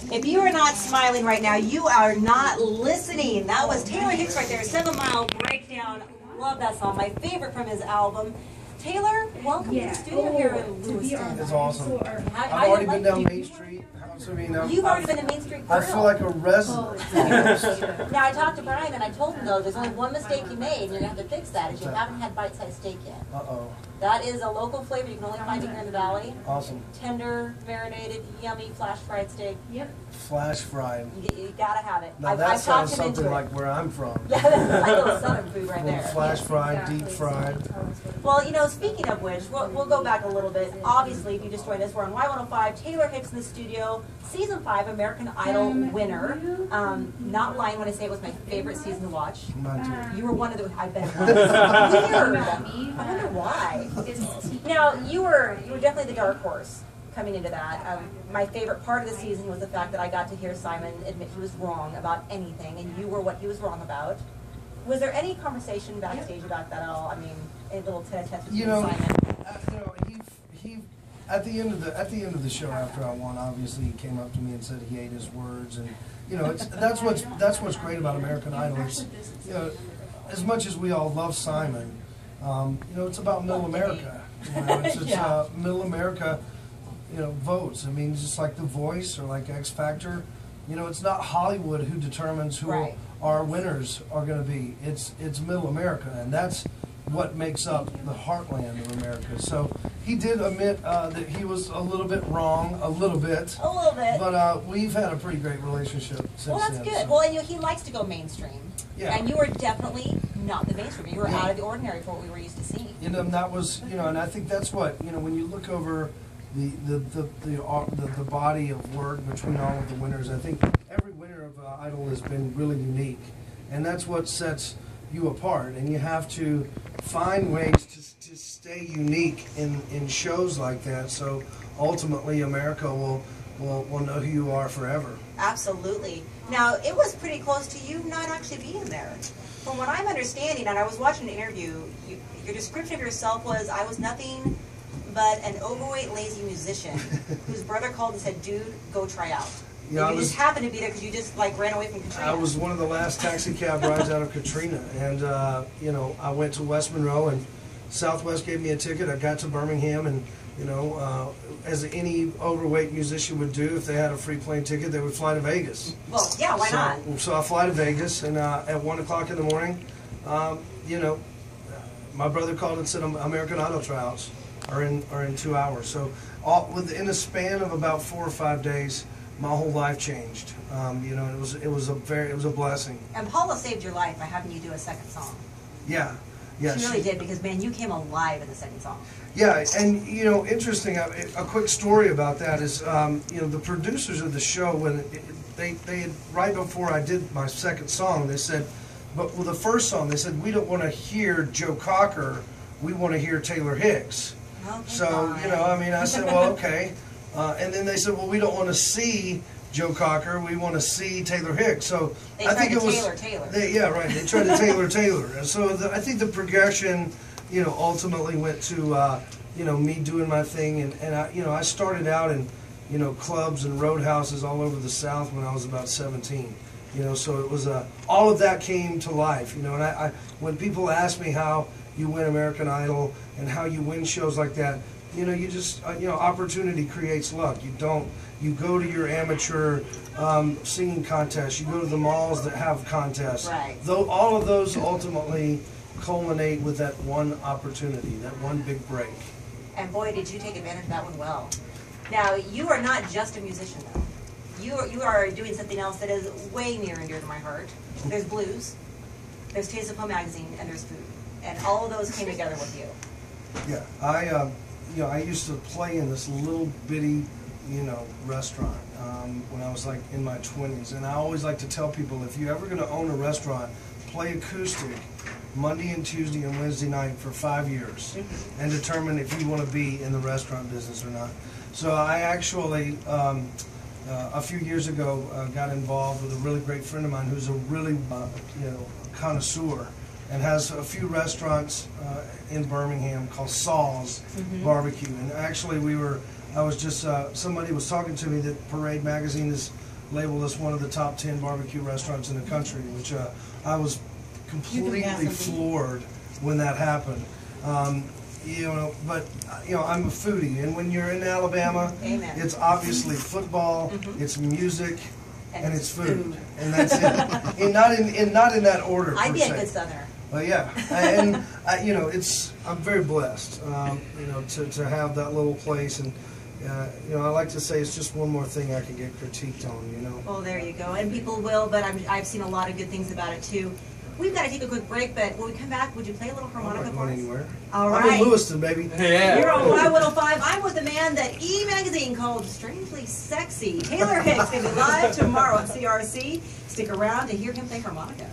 If you are not smiling right now, you are not listening. That was Taylor Hicks right there, 7 Mile Breakdown. Love that song. My favorite from his album. Taylor, welcome to the studio here in Lewiston. It's awesome. I've already been down Main Street. You've already been to Main Street Grill. I feel like a resident. Now, I talked to Brian and I told him, though, there's only one mistake you made, and you're going to have to fix that, is you haven't had bite-sized steak yet. Uh-oh. That is a local flavor. You can only find it here in the Valley. Awesome. Tender, marinated, yummy, flash-fried steak. Yep. Flash fried. You got to have it. Now that sounds something like where I'm from. Yeah, that's like a little southern food right there. Flash fried, deep fried. Well, you know, speaking of which, we'll go back a little bit. Obviously, if you just joined us, we're on Y105. Taylor Hicks in the studio. Season 5 American Idol winner. Not lying when I say it was my favorite season to watch. Mine too. You were one of the, I bet it was. Weird. I wonder why. Now, you were definitely the dark horse coming into that. My favorite part of the season was the fact that I got to hear Simon admit he was wrong about anything, and you were what he was wrong about. Was there any conversation backstage about that at all? I mean, a little tete-a-tete with Simon? He at the end of the show after I won, obviously he came up to me and said he ate his words, and you know, that's what's great about American Idol. It's, you know, as much as we all love Simon, you know, it's about Middle America. You know, it's Middle America. You know, votes. I mean, just like The Voice or like X Factor. You know, it's not Hollywood who determines who our winners are going to be. It's Middle America, and that's what makes up the heartland of America. So he did admit that he was a little bit wrong, a little bit. But we've had a pretty great relationship since then. Well, that's good. So. Well, and he likes to go mainstream. Yeah. And you were definitely not the mainstream. You were out of the ordinary for what we were used to seeing. You know, and that was, you know, and I think that's what, you know, when you look over the body of work between all of the winners, I think every winner of Idol has been really unique, and that's what sets you apart. And you have to find ways to stay unique in shows like that. So ultimately, America will know who you are forever. Absolutely. Now, it was pretty close to you not actually being there. From what I'm understanding, and I was watching an interview, your description of yourself was, I was nothing but an overweight, lazy musician whose brother called and said, dude, go try out. Yeah, you just happened to be there because you just like ran away from Katrina. I was one of the last taxi cab rides out of Katrina, and you know, I went to West Monroe, and Southwest gave me a ticket. I got to Birmingham, and you know, as any overweight musician would do, if they had a free plane ticket, they would fly to Vegas. Well, yeah, why not? So I fly to Vegas, and at 1 o'clock in the morning, you know, my brother called and said American Idol tryouts are in 2 hours. So within a span of about 4 or 5 days, my whole life changed. You know, it was a blessing. And Paula saved your life by having you do a second song. Yeah, yeah. She really did, because man, you came alive in the second song. Yeah, and you know, interesting. A quick story about that is, you know, the producers of the show, when they had, right before I did my second song, they said, but with the first song, they said, we don't want to hear Joe Cocker, we want to hear Taylor Hicks. Okay, so, you know, I mean, I said, well, okay. And then they said, well, we don't want to see Joe Cocker, we want to see Taylor Hicks. So they I think it was Taylor. Yeah, right. They tried to Taylor. And so I think the progression, you know, ultimately went to you know, me doing my thing, and I, you know, I started out in, you know, clubs and roadhouses all over the South when I was about 17. You know, so it was all of that came to life. You know, and I when people ask me how you win American Idol and how you win shows like that, you know, you just, you know, opportunity creates luck. You go to your amateur singing contests, you go to the malls that have contests. Right. Though all of those ultimately culminate with that one opportunity, that one big break. And boy, did you take advantage of that one well. Now, you are not just a musician, though. You are doing something else that is way near and dear to my heart. There's blues, there's Taste of Home magazine, and there's food. And all of those came together with you. Yeah, you know, I used to play in this little bitty, you know, restaurant when I was like in my 20s, and I always like to tell people, if you're ever going to own a restaurant, play acoustic Monday and Tuesday and Wednesday night for 5 years, and determine if you want to be in the restaurant business or not. So I actually, a few years ago, got involved with a really great friend of mine who's a really, you know, connoisseur, and has a few restaurants in Birmingham called Saul's Barbecue. And actually we were I was just, somebody was talking to me that Parade Magazine is labeled as one of the top 10 barbecue restaurants in the country, which I was completely floored when that happened. You know, but you know, I'm a foodie, and when you're in Alabama, Amen. It's obviously football, it's music, and it's food, and that's it. And not in that order. I'd per be se. a good Southerner. But yeah, and you know, I'm very blessed, you know, to have that little place, and you know, I like to say it's just one more thing I can get critiqued on, you know. Well, there you go, and people will, but I've seen a lot of good things about it too. We've got to take a quick break, but when we come back, would you play a little harmonica for us? Anywhere. All right. I'm in Lewiston, baby. Yeah. You're on Y105. I'm with the man that E! Magazine called Strangely Sexy. Taylor Hicks going to be live tomorrow at CRC. Stick around to hear him play harmonica.